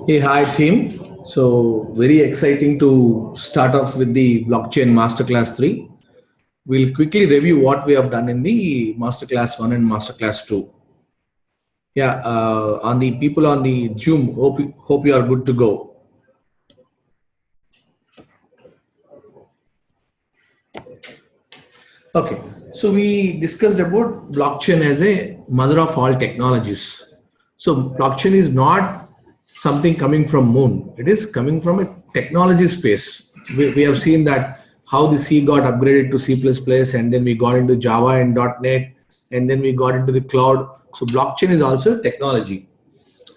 Hey, hi team. So very exciting to start off with the blockchain masterclass 3. We'll quickly review what we have done in the masterclass 1 and masterclass 2. Yeah, on the people on the Zoom, hope you are good to go. Okay, so we discussed about blockchain as a mother of all technologies. So blockchain is not something coming from moon. It is coming from a technology space. We have seen that how the C got upgraded to C++, and then we got into Java and .NET, and then we got into the cloud. So blockchain is also technology.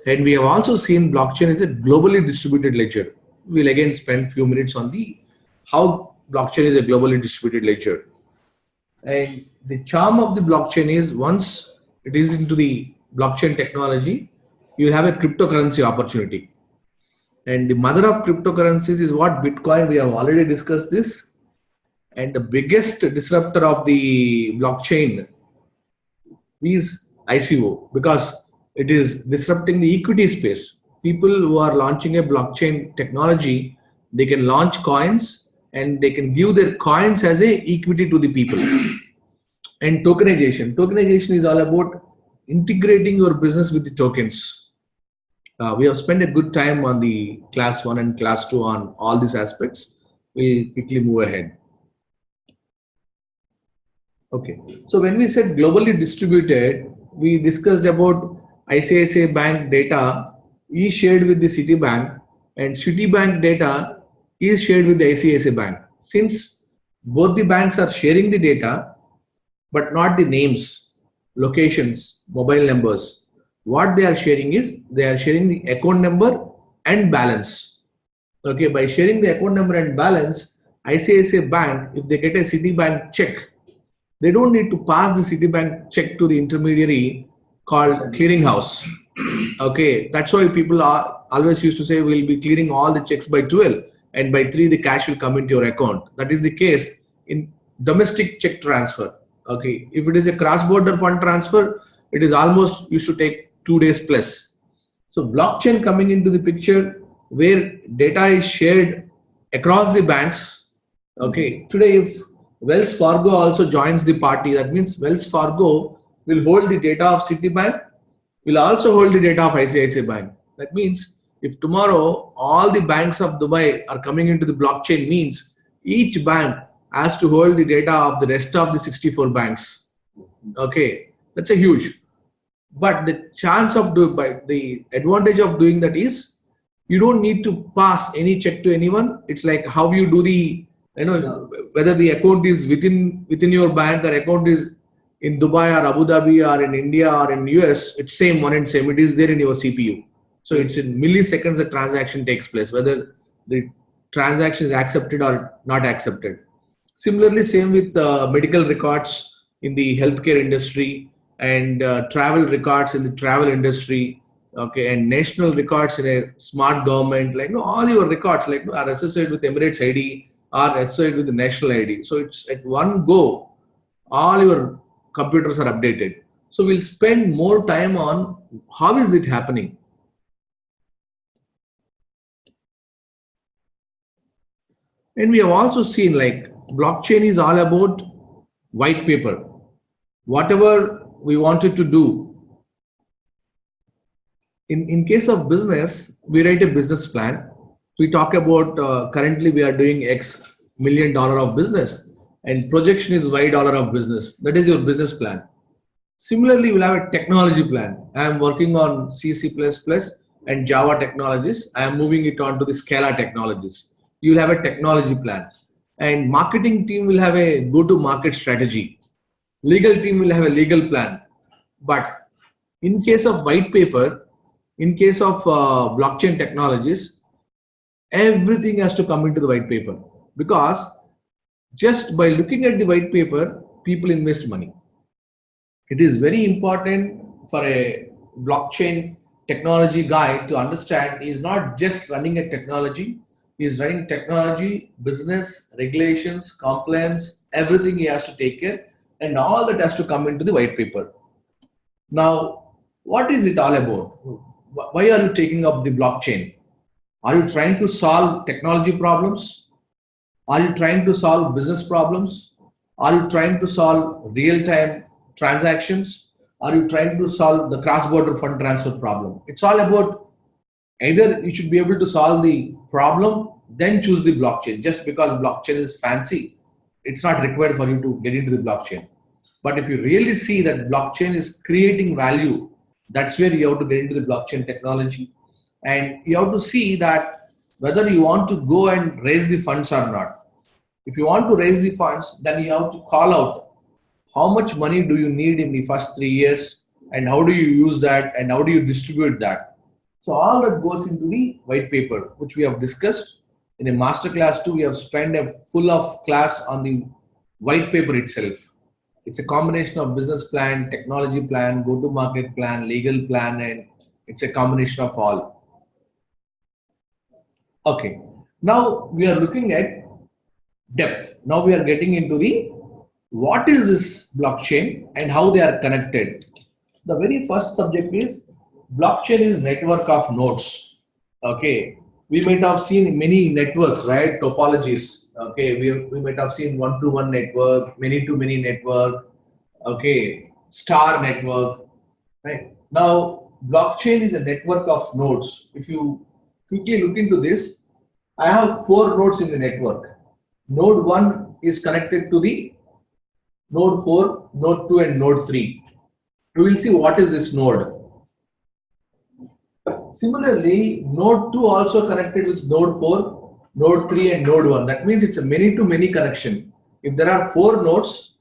And we have also seen blockchain is a globally distributed ledger. We'll again spend few minutes on the how blockchain is a globally distributed ledger. And the charm of the blockchain is once it is into the blockchain technology, you have a cryptocurrency opportunity. And the mother of cryptocurrencies is what Bitcoin, we have already discussed this. And the biggest disruptor of the blockchain is ICO because it is disrupting the equity space. People who are launching a blockchain technology, they can launch coins and they can give their coins as a equity to the people. And tokenization is all about integrating your business with the tokens. We have spent a good time on the class 1 and class 2 on all these aspects. We'll quickly move ahead. Okay, so when we said globally distributed, we discussed about ICICI Bank data is shared with the Citibank, and Citibank data is shared with the ICICI Bank. Since both the banks are sharing the data, but not the names, locations, mobile numbers. What they are sharing is they are sharing the account number and balance. Okay, by sharing the account number and balance, ICICI Bank, if they get a Citibank check, they don't need to pass the Citibank check to the intermediary called clearinghouse. Okay, that's why people are always used to say we'll be clearing all the checks by 12 and by 3 the cash will come into your account. That is the case in domestic check transfer. Okay, if it is a cross-border fund transfer, it is almost used to take 2 days plus. So blockchain coming into the picture where data is shared across the banks. Okay, today if Wells Fargo also joins the party, that means Wells Fargo will hold the data of Citibank, will also hold the data of ICICI Bank. That means if tomorrow all the banks of Dubai are coming into the blockchain, means each bank has to hold the data of the rest of the 64 banks. Okay, that's a huge. But the chance of the advantage of doing that is you don't need to pass any check to anyone. It's like how you do the, whether the account is within your bank or account is in Dubai or Abu Dhabi or in India or in US, it's same one and same. It is there in your CPU. So it's in milliseconds the transaction takes place, whether the transaction is accepted or not accepted. Similarly, same with medical records in the healthcare industry and travel records in the travel industry, okay, and national records in a smart government. Like all your records are associated with Emirates ID or associated with the national ID. So it's at one go, all your computers are updated. So we'll spend more time on how is it happening. And we have also seen blockchain is all about white paper. Whatever we wanted to do. In case of business, we write a business plan. We talk about currently we are doing X $1 million of business and projection is Y dollar of business. That is your business plan. Similarly, we'll have a technology plan. I am working on C, C++ and Java technologies. I am moving it on to the Scala technologies. You will have a technology plan. And marketing team will have a go-to-market strategy. Legal team will have a legal plan. But in case of white paper, in case of blockchain technologies, everything has to come into the white paper. Because just by looking at the white paper, people invest money. It is very important for a blockchain technology guy to understand he is not just running a technology, he is running technology, business, regulations, compliance, everything he has to take care, and all that has to come into the white paper. Now, what is it all about? why are you taking up the blockchain? Are you trying to solve technology problems? Are you trying to solve business problems? Are you trying to solve real-time transactions? Are you trying to solve the cross-border fund transfer problem? It's all about either you should be able to solve the problem, then choose the blockchain. Just because blockchain is fancy, it's not required for you to get into the blockchain. But if you really see that blockchain is creating value, that's where you have to get into the blockchain technology. And you have to see that whether you want to go and raise the funds or not. If you want to raise the funds, then you have to call out how much money do you need in the first 3 years, and how do you use that, and how do you distribute that. So all that goes into the white paper, which we have discussed. In a masterclass too, we have spent a full of class on the white paper itself. It's a combination of business plan, technology plan, go-to-market plan, legal plan, and it's a combination of all. Okay, now we are looking at depth. Now we are getting into the what is this blockchain and how they are connected. The very first subject is blockchain is network of nodes. Okay, we might have seen many networks, right? Topologies. Okay, we might have seen one-to-one network, many-to-many network. Okay, star network. Right now, blockchain is a network of nodes. If you quickly look into this, I have 4 nodes in the network. Node 1 is connected to the node 4, node 2, and node 3. We will see what is this node. Similarly, node 2 also connected with node 4, node 3, and node 1. That means it's a many-to-many connection. If there are 4 nodes,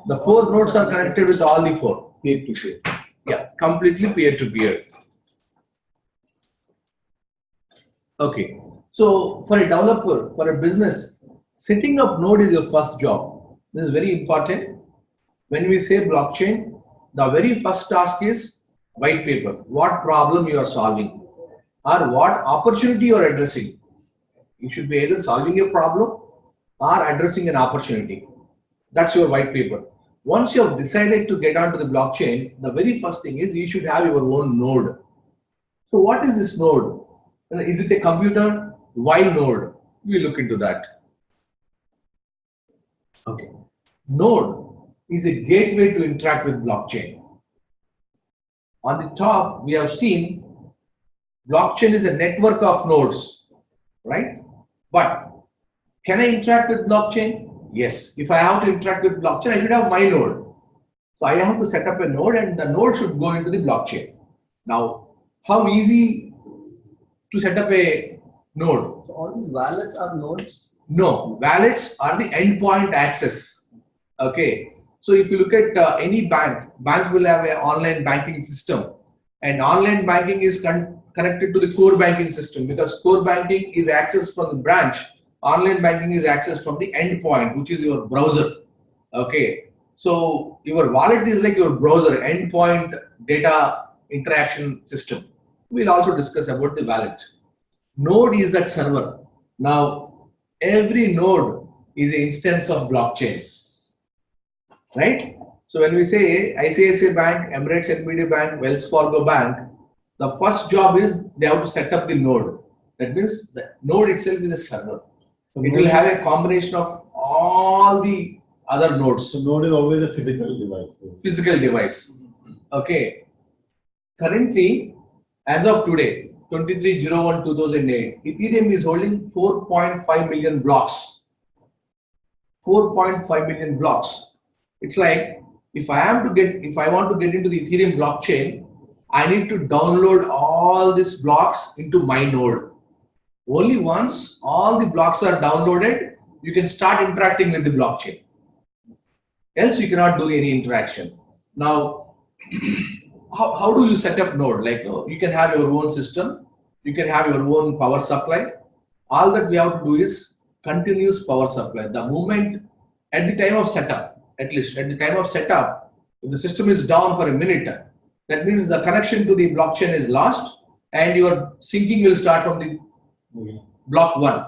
the 4 nodes are connected with all the 4. Peer-to-peer. Yeah, completely peer-to-peer. Okay. So for a developer, for a business, setting up node is your first job. This is very important. When we say blockchain, the very first task is white paper. What problem you are solving or what opportunity you are addressing. You should be either solving a problem or addressing an opportunity. That's your white paper. Once you have decided to get onto the blockchain, the very first thing is you should have your own node. So what is this node? Is it a computer? Why node? We look into that. Okay. Node is a gateway to interact with blockchain. On the top, we have seen blockchain is a network of nodes, right? But can I interact with blockchain? Yes. If I have to interact with blockchain, I should have my node. So I have to set up a node, and the node should go into the blockchain. Now, how easy to set up a node? So all these wallets are nodes? No, wallets are the endpoint access. Okay. So if you look at any bank will have an online banking system, and online banking is connected to the core banking system, because core banking is accessed from the branch. Online banking is accessed from the endpoint, which is your browser. Okay. So your wallet is like your browser, endpoint data interaction system. We'll also discuss about the wallet. Node is that server. Now, every node is an instance of blockchain, right? So when we say ICICI Bank, Emirates NBD Bank, Wells Fargo Bank, the first job is they have to set up the node. That means the node itself is a server. It will have a combination of all the other nodes. So node is always a physical device. Physical device. Okay. Currently, as of today, 23/01/2008, Ethereum is holding 4.5 million blocks. 4.5 million blocks. It's like if I want to get into the Ethereum blockchain, I need to download all these blocks into my node. Only once all the blocks are downloaded, you can start interacting with the blockchain. Else you cannot do any interaction. Now, how do you set up node? Like you can have your own system, you can have your own power supply. All that we have to do is continuous power supply. The moment at the time of setup, at least at the time of setup, if the system is down for a minute, that means the connection to the blockchain is lost and your syncing will start from the block 1.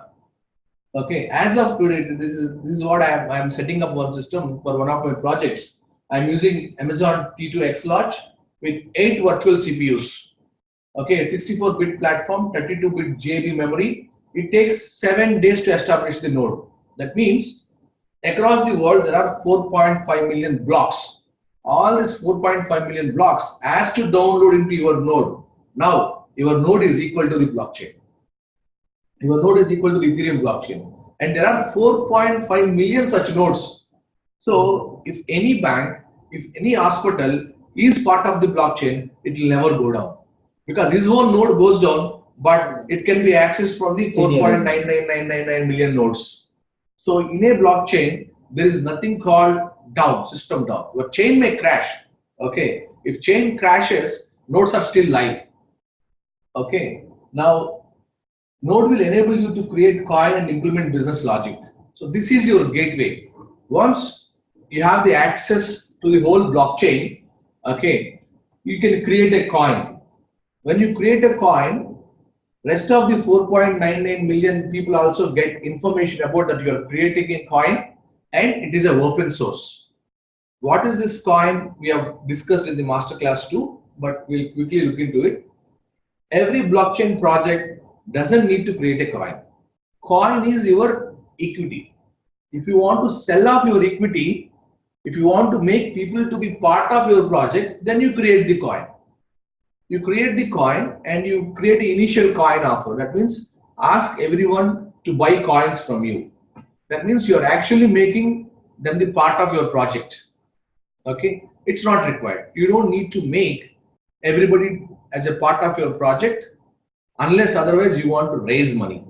Okay, as of today, this is what I am setting up one system for one of my projects. I'm using Amazon T2 X Large with 8 virtual CPUs. Okay, 64-bit platform, 32-bit JB memory. It takes 7 days to establish the node. That means across the world there are 4.5 million blocks. All these 4.5 million blocks has to download into your node. Now your node is equal to the blockchain. Your node is equal to the Ethereum blockchain. And there are 4.5 million such nodes. So if any bank, if any hospital is part of the blockchain, it will never go down. Because his own node goes down, but it can be accessed from the 4.99999 million nodes. So in a blockchain, there is nothing called down, system down. Your chain may crash. Okay. If chain crashes, nodes are still live. Okay. Now, node will enable you to create coin and implement business logic. So this is your gateway. Once you have the access to the whole blockchain, okay, you can create a coin. When you create a coin, rest of the 4.99 million people also get information about that you are creating a coin, and it is an open source. What is this coin? We have discussed in the masterclass too, but we'll quickly look into it. Every blockchain project doesn't need to create a coin. Coin is your equity. If you want to sell off your equity, if you want to make people to be part of your project, then you create the coin. You create the coin and you create the initial coin offer. That means ask everyone to buy coins from you. That means you are actually making them the part of your project. Okay, it's not required. You don't need to make everybody as a part of your project unless otherwise you want to raise money.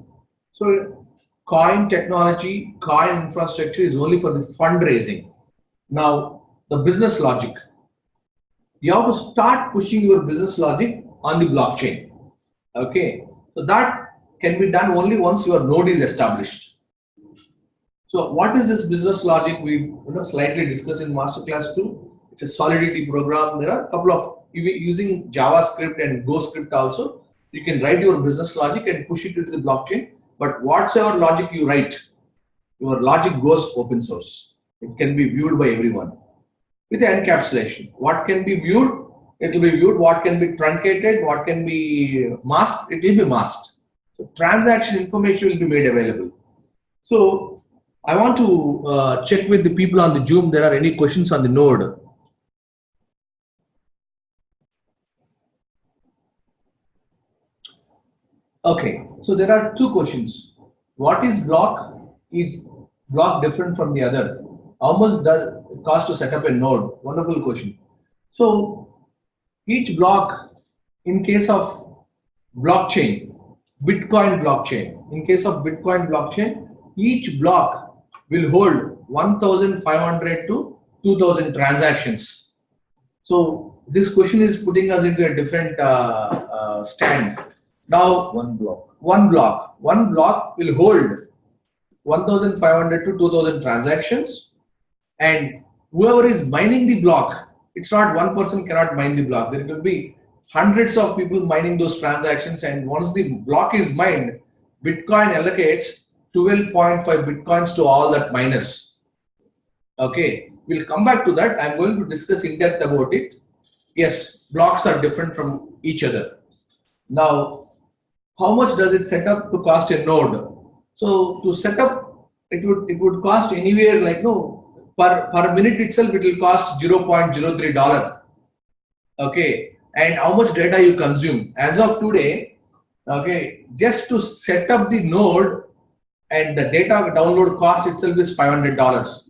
So coin technology, coin infrastructure is only for the fundraising. Now the business logic. You have to start pushing your business logic on the blockchain. Okay, so that can be done only once your node is established. So what is this business logic? We slightly discussed in masterclass 2. It's a solidity program. There are a couple of using JavaScript and Go script also. You can write your business logic and push it into the blockchain. But whatsoever logic you write, your logic goes open source. It can be viewed by everyone. With the encapsulation, what can be viewed, it will be viewed. What can be truncated, what can be masked, it will be masked. So transaction information will be made available. So I want to check with the people on the Zoom. There are any questions on the node? Okay, so there are two questions. What is block? Is block different from the other? How much does it cost to set up a node? Wonderful question. So each block, in case of blockchain, Bitcoin blockchain, in case of Bitcoin blockchain, each block will hold 1,500 to 2,000 transactions. So this question is putting us into a different stand. Now one block will hold 1,500 to 2,000 transactions, and whoever is mining the block, it's not one person cannot mine the block. There will be hundreds of people mining those transactions, and once the block is mined, Bitcoin allocates 12.5 Bitcoins to all that miners. Okay, we'll come back to that. I'm going to discuss in depth about it. Yes, blocks are different from each other. Now, how much does it set up to cost a node? So to set up, it would cost anywhere like per minute itself it will cost $0.03. Okay, and how much data you consume as of today? Okay, just to set up the node and the data download cost itself is $500.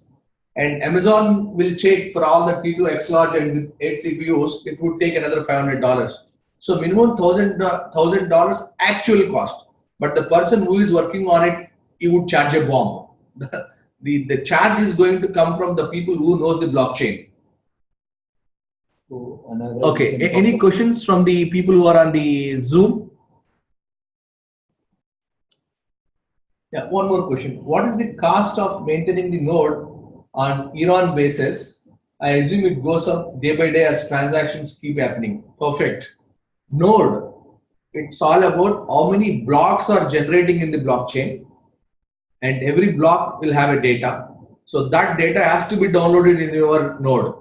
And Amazon will take for all the T2 X large and with 8 CPUs, it would take another $500. So minimum $1,000 actual cost. But the person who is working on it, he would charge a bomb. The charge is going to come from the people who knows the blockchain. Okay, any questions from the people who are on the Zoom? Yeah, one more question. What is the cost of maintaining the node on year-on basis? I assume it goes up day by day as transactions keep happening. Perfect. Node, it's all about how many blocks are generating in the blockchain, and every block will have a data. So that data has to be downloaded in your node.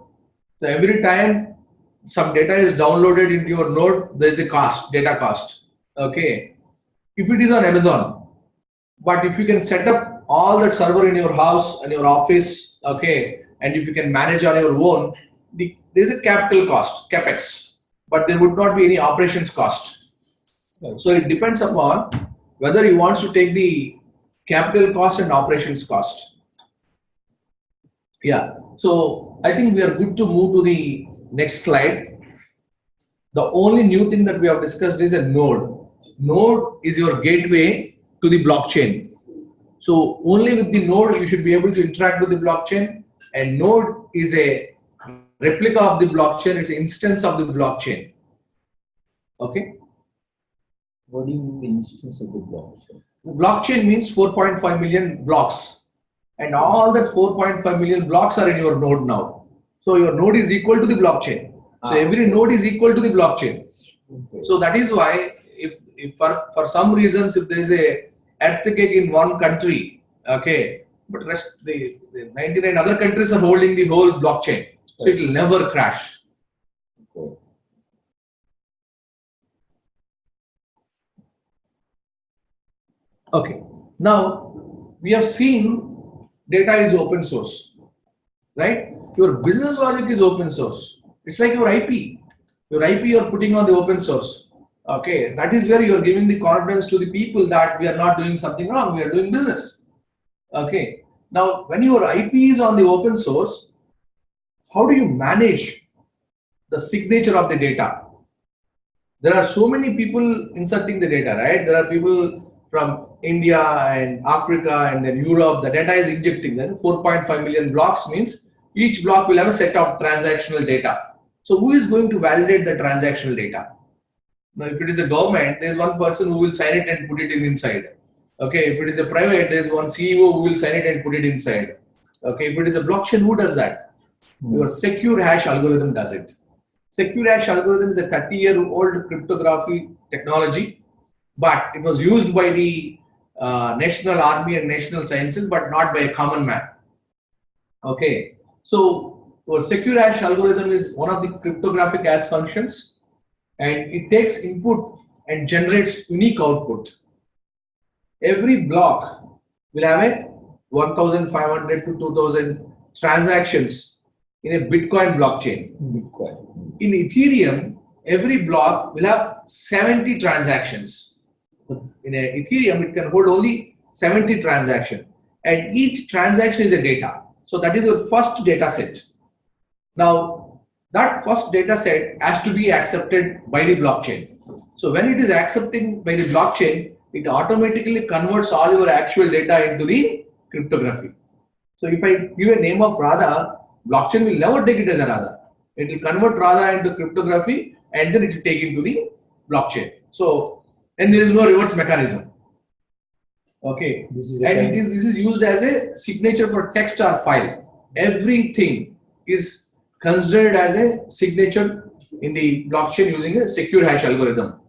So every time some data is downloaded into your node, there is a cost, data cost. Okay. If it is on Amazon, but if you can set up all that server in your house and your office, okay, and if you can manage on your own, there is a capital cost, capex, but there would not be any operations cost. So it depends upon whether you want to take the capital cost and operations cost. Yeah. So I think we are good to move to the next slide. The only new thing that we have discussed is a node. Node is your gateway to the blockchain. So only with the node you should be able to interact with the blockchain, and node is a replica of the blockchain, it's an instance of the blockchain. Okay? What do you mean by instance of the blockchain? Blockchain means 4.5 million blocks, and all that 4.5 million blocks are in your node now. So your node is equal to the blockchain. So every node is equal to the blockchain. Okay. So that is why if for some reasons if there is a earthquake in one country, okay, but rest the 99 other countries are holding the whole blockchain, so it will never crash. Okay. Okay. Now we have seen data is open source, right? Your business logic is open source. It's like your IP. Your IP you are putting on the open source. Okay, that is where you are giving the confidence to the people that we are not doing something wrong, we are doing business. Okay, now when your IP is on the open source, how do you manage the signature of the data? There are so many people inserting the data, right? There are people from India and Africa and then Europe, the data is injecting. Then 4.5 million blocks means each block will have a set of transactional data. So who is going to validate the transactional data? Now, if it is a government, there is one person who will sign it and put it inside. Okay, if it is a private, there is one CEO who will sign it and put it inside. Okay, if it is a blockchain, who does that? Your secure hash algorithm does it. Secure hash algorithm is a 30-year-old cryptography technology, but it was used by the National Army and National Sciences, but not by a common man. Okay, so our secure hash algorithm is one of the cryptographic hash functions, and it takes input and generates unique output. Every block will have a 1,500 to 2,000 transactions in a Bitcoin blockchain. Bitcoin. In Ethereum, every block will have 70 transactions. In a Ethereum, it can hold only 70 transactions, and each transaction is a data. So that is your first data set. Now, that first data set has to be accepted by the blockchain. So when it is accepting by the blockchain, it automatically converts all your actual data into the cryptography. So if I give a name of Radha, blockchain will never take it as a Radha. It will convert Radha into cryptography and then it will take it to the blockchain. So, and there is no reverse mechanism. Okay, this is used as a signature for text or file. Everything is considered as a signature in the blockchain using a secure hash algorithm.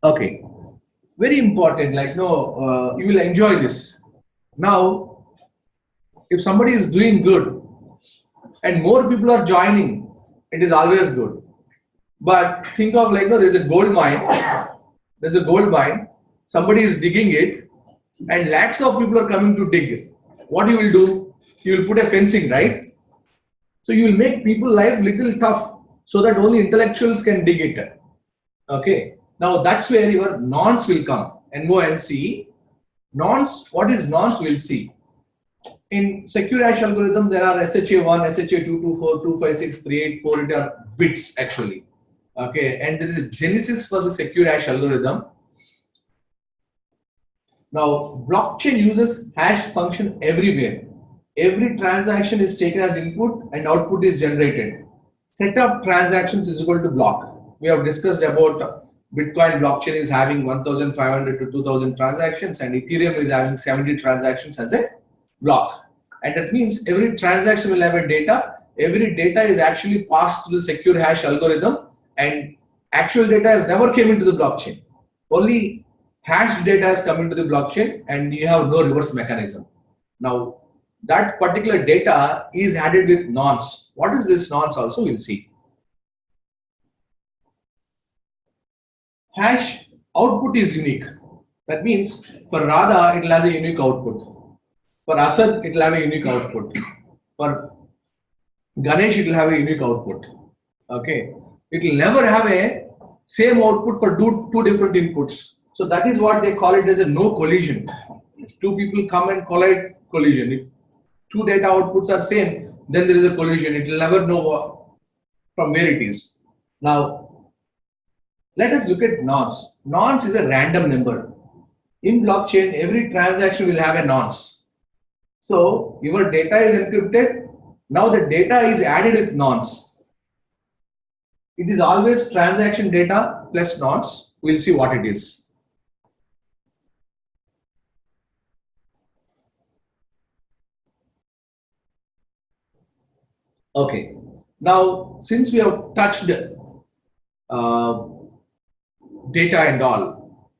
Okay, very important. Like you will enjoy this. Now, if somebody is doing good and more people are joining, it is always good. But think of there's a gold mine. There's a gold mine. Somebody is digging it, and lakhs of people are coming to dig. What you will do? You will put a fencing, right? So you will make people's life little tough so that only intellectuals can dig it. Okay. Now that's where your nonce will come. NONC. Nonce. What is nonce? We'll see. In secure hash algorithm, there are SHA1, SHA2, 24, 256, 384. It are bits actually. Okay, and there is a genesis for the secure hash algorithm. Now, blockchain uses hash function everywhere. Every transaction is taken as input and output is generated. Set of transactions is equal to block. We have discussed about Bitcoin blockchain is having 1,500 to 2,000 transactions, and Ethereum is having 70 transactions as a block. And that means every transaction will have a data. Every data is actually passed through the secure hash algorithm, and actual data has never came into the blockchain. Only hashed data has come into the blockchain, and you have no reverse mechanism. Now, that particular data is added with nonce. What is this nonce also? We'll see. Hash output is unique. That means for Radha, it will have a unique output. For Asad, it will have a unique output. For Ganesh, it will have a unique output. Okay. It will never have a same output for two different inputs. So that is what they call it as a no collision. If two people come and collide, collision. If two data outputs are same, then there is a collision. It will never know from where it is. Now, let us look at nonce. Nonce is a random number. In blockchain, every transaction will have a nonce. So your data is encrypted. Now the data is added with nonce. It is always transaction data plus nonce. We'll see what it is. Okay. Now, since we have touched data and all,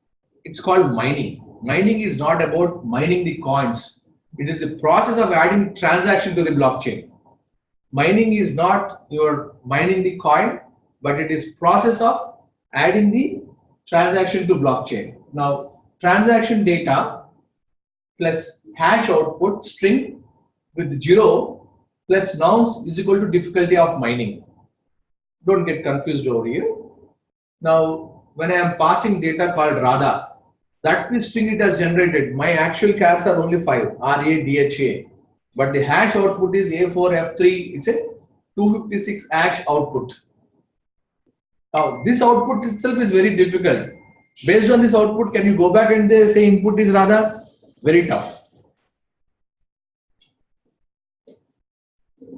it's called mining. Mining is not about mining the coins. It is the process of adding transaction to the blockchain. Mining is not your mining the coin, but it is process of adding the transaction to blockchain. Now, transaction data plus hash output string with 0 plus nonce is equal to difficulty of mining. Don't get confused over here. Now, when I am passing data called Radha, that's the string it has generated. My actual chars are only 5, RADHA. But the hash output is A4, F3, it's a 256 hash output. Now, this output itself is very difficult. Based on this output, can you go back and say input is Radha? Very tough.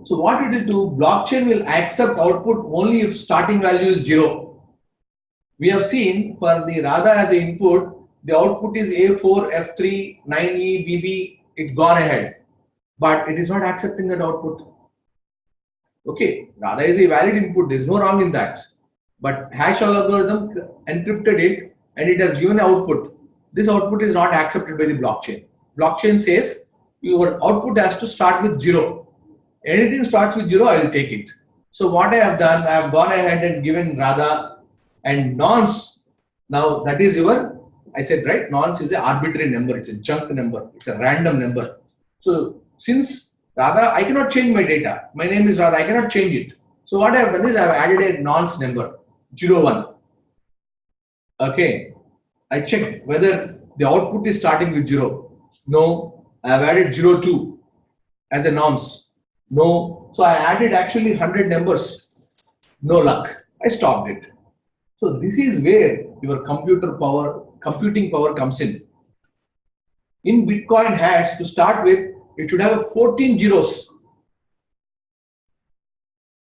So what it will do, blockchain will accept output only if starting value is 0. We have seen for the Radha as an input, the output is A4, F3, 9E, BB, it's gone ahead. But it is not accepting that output. Okay, Radha is a valid input, there is no wrong in that. But hash algorithm encrypted it and it has given output. This output is not accepted by the blockchain. Blockchain says your output has to start with 0. Anything starts with 0, I will take it. So what I have done, I have gone ahead and given Radha and nonce. Now that is your, I said right, nonce is an arbitrary number, it's a junk number, it's a random number. So since Radha, I cannot change my data. My name is Radha, I cannot change it. So what I have done is I have added a nonce number, 01. Okay, I checked whether the output is starting with 0. No, I have added 02 as a nonce. No, so I added actually 100 numbers. No luck. I stopped it. So this is where your computing power comes in. In Bitcoin hash, to start with, it should have 14 zeros.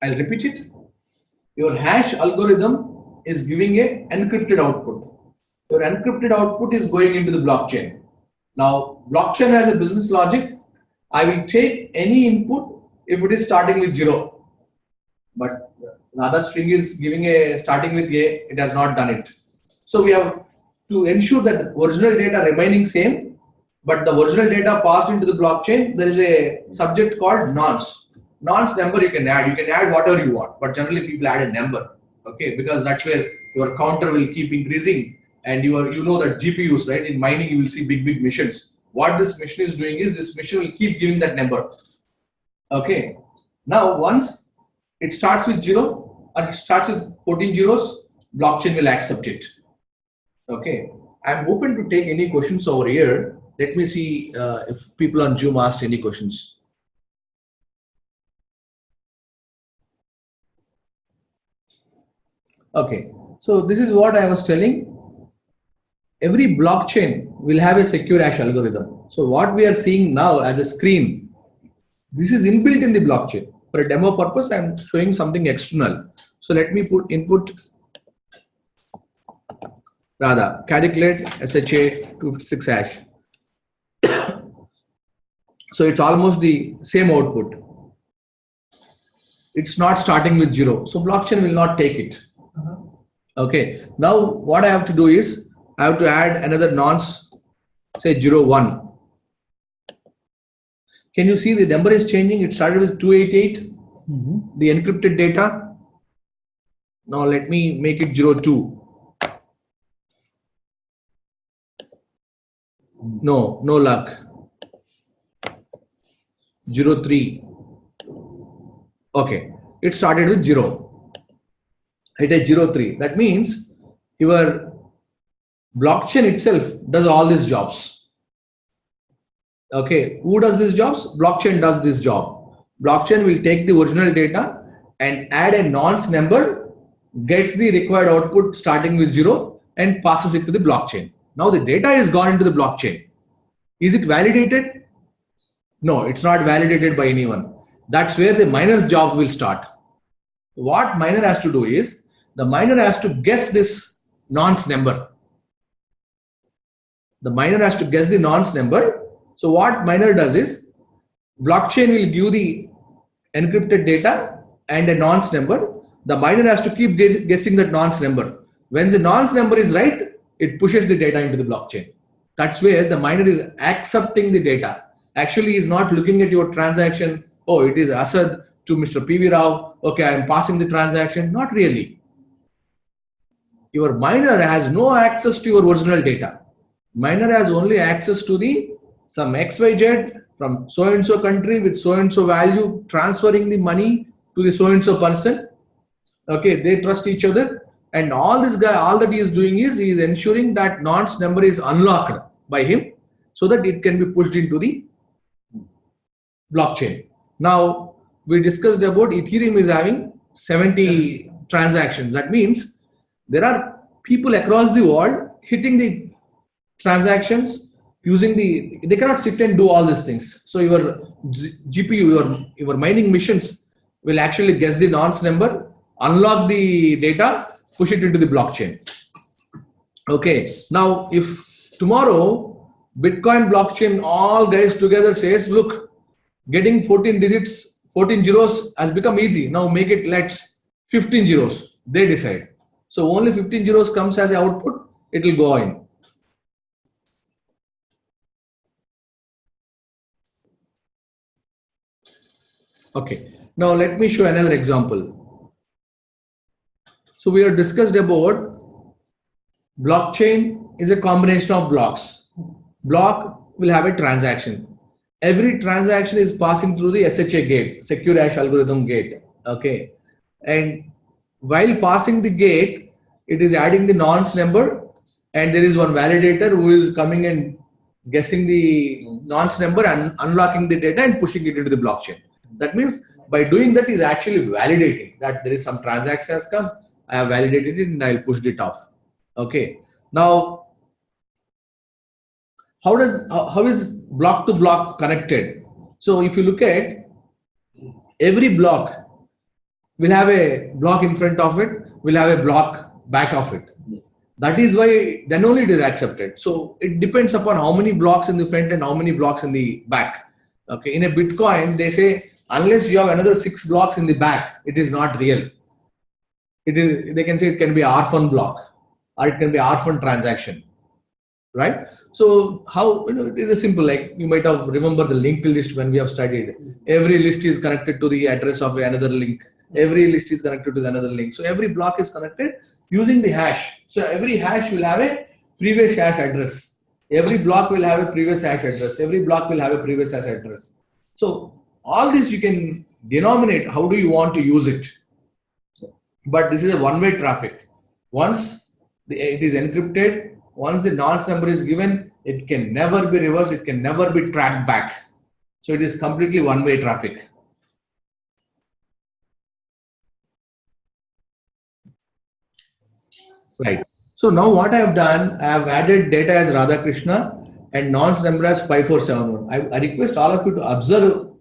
I'll repeat it. Your hash algorithm is giving a encrypted output. Your encrypted output is going into the blockchain. Now, blockchain has a business logic. I will take any input if it is starting with 0. But another string is giving a starting with A, it has not done it. So we have to ensure that original data remaining same, but the original data passed into the blockchain, there is a subject called nonce. Nonce number you can add whatever you want, but generally people add a number, okay, because that's where your counter will keep increasing and you know that GPUs, right, in mining you will see big machines. What this machine is doing is this machine will keep giving that number. Okay, now once it starts with 0 or it starts with 14 zeros, blockchain will accept it. Okay, I'm open to take any questions over here. Let me see if people on Zoom asked any questions. Okay, so this is what I was telling. Every blockchain will have a secure hash algorithm. So what we are seeing now as a screen, this is inbuilt in the blockchain. For a demo purpose, I am showing something external. So let me put input Radha, calculate SHA 256 hash. So it's almost the same output. It's not starting with 0. So blockchain will not take it. Okay. Now what I have to do is I have to add another nonce, say 01. Can you see the number is changing? It started with 288, the encrypted data. Now let me make it 02. No luck. 03. Okay, it started with 0. It is 03. That means your blockchain itself does all these jobs. Okay, who does these jobs? Blockchain does this job. Blockchain will take the original data and add a nonce number, gets the required output starting with 0 and passes it to the blockchain. Now the data is gone into the blockchain. Is it validated? No, it's not validated by anyone. That's where the miner's job will start. What miner has to do is, the miner has to guess this nonce number. The miner has to guess the nonce number. So what miner does is, blockchain will give the encrypted data and a nonce number. The miner has to keep guessing that nonce number. When the nonce number is right, it pushes the data into the blockchain. That's where the miner is accepting the data. Actually, he is not looking at your transaction. Oh, it is Asad to Mr. PV Rao. Okay, I am passing the transaction. Not really. Your miner has no access to your original data. Miner has only access to the some XYZ from so-and-so country with so-and-so value, transferring the money to the so-and-so person. Okay, they trust each other. And all this guy, all that he is doing is, he is ensuring that nonce number is unlocked by him so that it can be pushed into the blockchain. Now, we discussed about Ethereum is having 70 transactions. That means there are people across the world hitting the transactions using they cannot sit and do all these things. So your GPU, your mining machines will actually guess the nonce number, unlock the data, push it into the blockchain. Okay, now if tomorrow Bitcoin blockchain, all guys together says, look, getting 14 digits, 14 zeros has become easy. Now make it, let's 15 zeros. They decide. So only 15 zeros comes as an output, it will go in. Okay, now let me show another example. So we have discussed about blockchain is a combination of blocks. Block will have a transaction. Every transaction is passing through the SHA gate, secure hash algorithm gate. Okay, and while passing the gate, it is adding the nonce number, and there is one validator who is coming and guessing the nonce number and unlocking the data and pushing it into the blockchain. That means by doing that is actually validating that there is some transaction has come, I have validated it and I pushed it off. Okay, now how is block to block connected? So if you look at every block will have a block in front of it, will have a block back of it. That is why then only it is accepted. So it depends upon how many blocks in the front and how many blocks in the back. Okay, in a Bitcoin they say unless you have another 6 blocks in the back, it is not real. It is, they can say it can be orphan block or it can be orphan transaction, right? So how, it is simple, like you might have remember the linked list when we have studied. Every list is connected to the address of another link. Every list is connected to another link. So every block is connected using the hash. So every hash will have a previous hash address. Every block will have a previous hash address. Every block will have a previous hash address. So all this you can denominate how do you want to use it. But this is a one-way traffic. Once it is encrypted, once the nonce number is given, it can never be reversed, it can never be tracked back. So it is completely one-way traffic. Right. So now what I have done, I have added data as Radhakrishna and nonce number as 5471. I request all of you to observe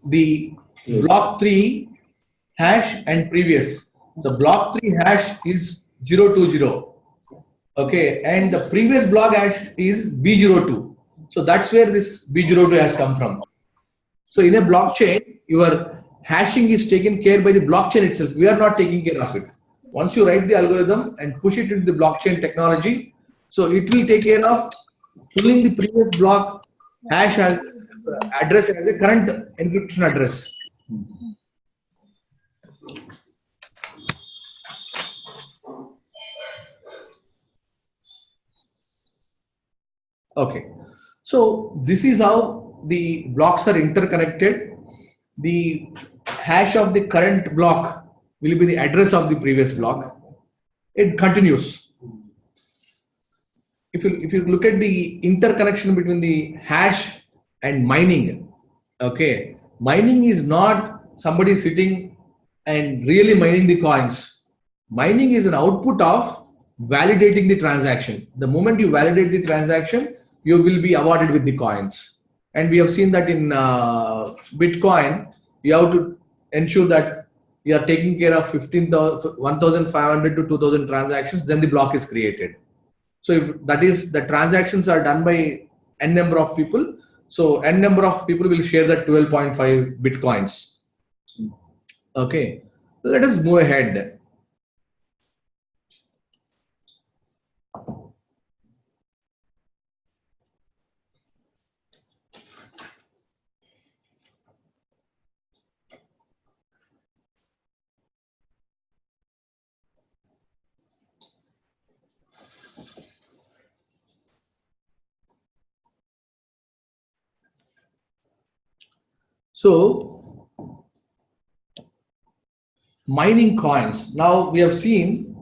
the block 3 hash and previous. So block 3 hash is 020. Okay, and the previous block hash is B02. So that's where this B02 has come from. So in a blockchain, your hashing is taken care by the blockchain itself. We are not taking care of it. Once you write the algorithm and push it into the blockchain technology, so it will take care of pulling the previous block hash as address as a current encryption address. Okay, so this is how the blocks are interconnected. The hash of the current block will be the address of the previous block. It continues. If you look at the interconnection between the hash and mining, okay, mining is not somebody sitting and really mining the coins. Mining is an output of validating the transaction. The moment you validate the transaction, you will be awarded with the coins. And we have seen that in Bitcoin, you have to ensure that you are taking care of 1,500 to 2,000 transactions, then the block is created. So if that is the transactions are done by n number of people, so n number of people will share that 12.5 Bitcoins. Okay, let us move ahead. So mining coins. Now we have seen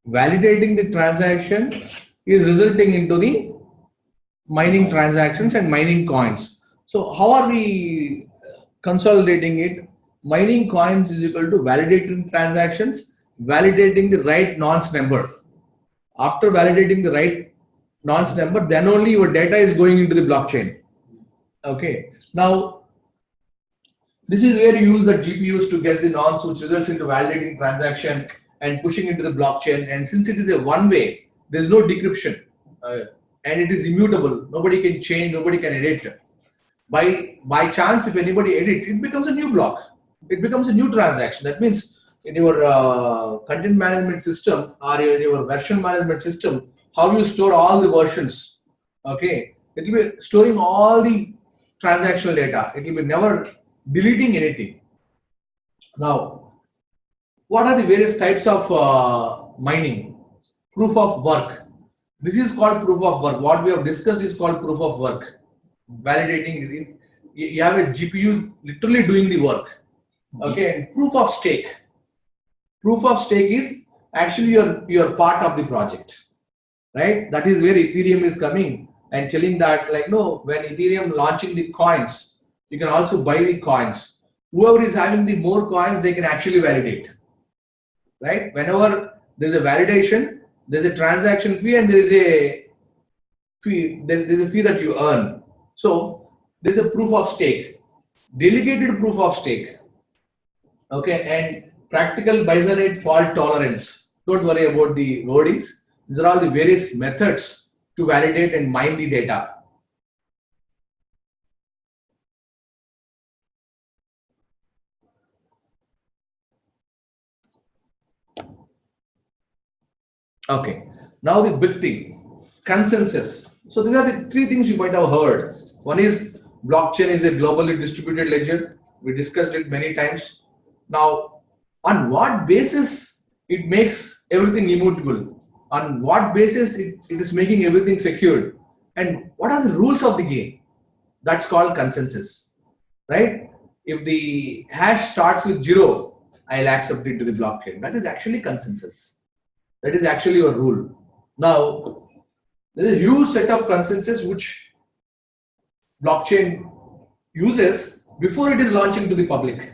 validating the transaction is resulting into the mining transactions and mining coins. So how are we consolidating it? Mining coins is equal to validating transactions, validating the right nonce number. After validating the right nonce number, then only your data is going into the blockchain. Okay. Now, this is where you use the GPUs to guess the nonce, which results into validating transaction and pushing into the blockchain. And since it is a one-way, there is no decryption, and it is immutable. Nobody can change, nobody can edit. By chance, if anybody edit, it becomes a new block. It becomes a new transaction. That means in your content management system or in your version management system, how you store all the versions. Okay, it will be storing all the transactional data. It will be never deleting anything. Now, what are the various types of mining? Proof of work. This is called proof of work. What we have discussed is called proof of work. Validating. You have a GPU literally doing the work. Okay, and proof of stake. Proof of stake is actually your part of the project, right? That is where Ethereum is coming and telling that, like, no, when Ethereum launching the coins, you can also buy the coins. Whoever is having the more coins, they can actually validate, right? Whenever there's a validation, there's a transaction fee and there is a fee. There's a fee that you earn. So there's a proof of stake, delegated proof of stake. Okay, and practical Bisonate fault tolerance. Don't worry about the wordings. These are all the various methods to validate and mine the data. Okay, now the big thing, consensus. So these are the three things you might have heard. One is blockchain is a globally distributed ledger. We discussed it many times. Now, on what basis it makes everything immutable? On what basis it is making everything secured? And what are the rules of the game? That's called consensus, right? If the hash starts with 0, I'll accept it to the blockchain. That is actually consensus. That is actually your rule. Now, there is a huge set of consensus which blockchain uses before it is launching to the public.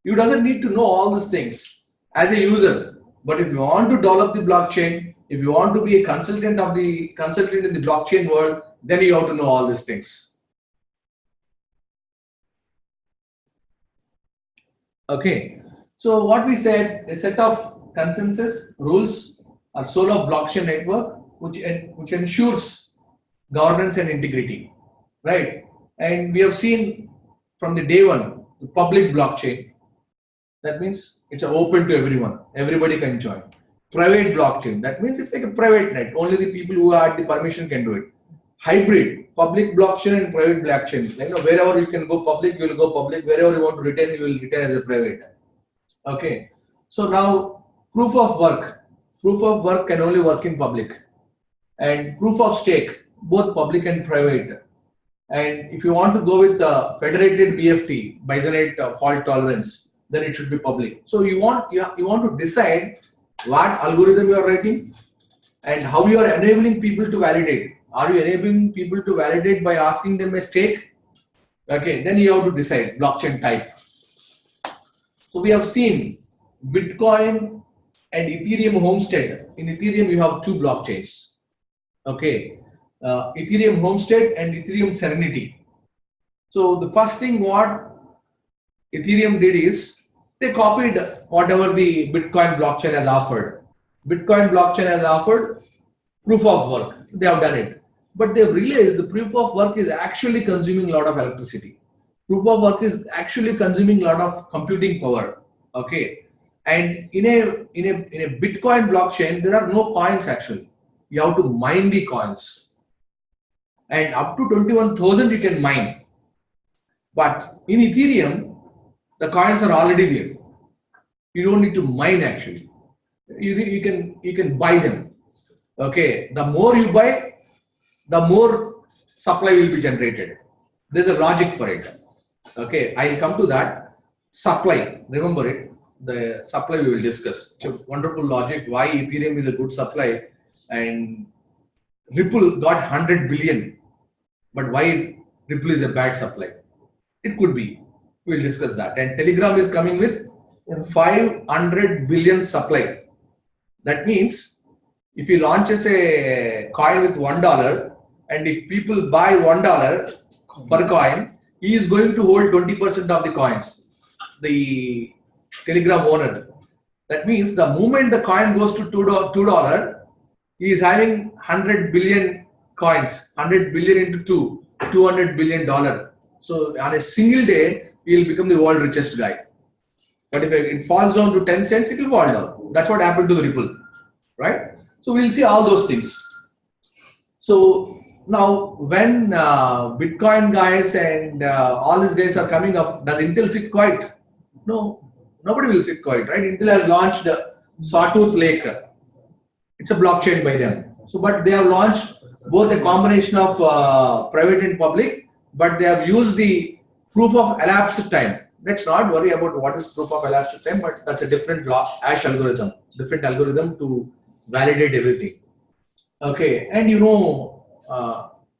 You doesn't need to know all these things as a user. But if you want to develop the blockchain, if you want to be a consultant in the blockchain world, then you have to know all these things. Okay. So what we said, a set of consensus rules or soul of blockchain network, which ensures governance and integrity, right? And we have seen from the day one, the public blockchain. That means it's open to everyone. Everybody can join. Private blockchain. That means it's like a private net. Only the people who had the permission can do it. hybrid, public blockchain and private blockchain. Like, wherever you can go public, you will go public. Wherever you want to retain, you will retain as a private. Okay. So now proof of work. Proof of work can only work in public. And proof of stake, both public and private. And if you want to go with federated BFT, Bisonate fault tolerance, then it should be public. So you want to decide what algorithm you are writing and how you are enabling people to validate. Are you enabling people to validate by asking them a stake? Okay, then you have to decide blockchain type. So we have seen Bitcoin and Ethereum Homestead. In Ethereum, you have two blockchains. Okay, Ethereum Homestead and Ethereum Serenity. So the first thing what Ethereum did is they copied whatever the Bitcoin blockchain has offered. Bitcoin blockchain has offered proof of work. They have done it. But they've realized the proof of work is actually consuming a lot of electricity. Proof of work is actually consuming a lot of computing power. Okay. And in a Bitcoin blockchain, there are no coins actually. You have to mine the coins. And up to 21,000 you can mine. But in Ethereum, the coins are already there. You don't need to mine actually. You can buy them. Okay. The more you buy, the more supply will be generated. There's a logic for it. Okay. I'll come to that. Supply. Remember it. The supply we will discuss. It's a wonderful logic why Ethereum is a good supply and Ripple got 100 billion. But why Ripple is a bad supply? It could be. We'll discuss that. And Telegram is coming with 500 billion supply. That means if he launches a coin with $1 and if people buy $1 per coin, he is going to hold 20% of the coins. The Telegram owner. That means the moment the coin goes to $2, he is having 100 billion coins. 100 billion into 2, $200 billion. So on a single day, he will become the world richest guy. But if it falls down to 10 cents, it will fall down. That's what happened to the Ripple, right? So we'll see all those things. So now when Bitcoin guys and all these guys are coming up, does Intel sit quiet? No, nobody will sit quiet, right? Intel has launched Sawtooth Lake. It's a blockchain by them. So, but they have launched both a combination of private and public, but they have used the proof of elapsed time. Let's not worry about what is proof of elapsed time, but that's a different hash algorithm, different algorithm to validate everything. Okay, and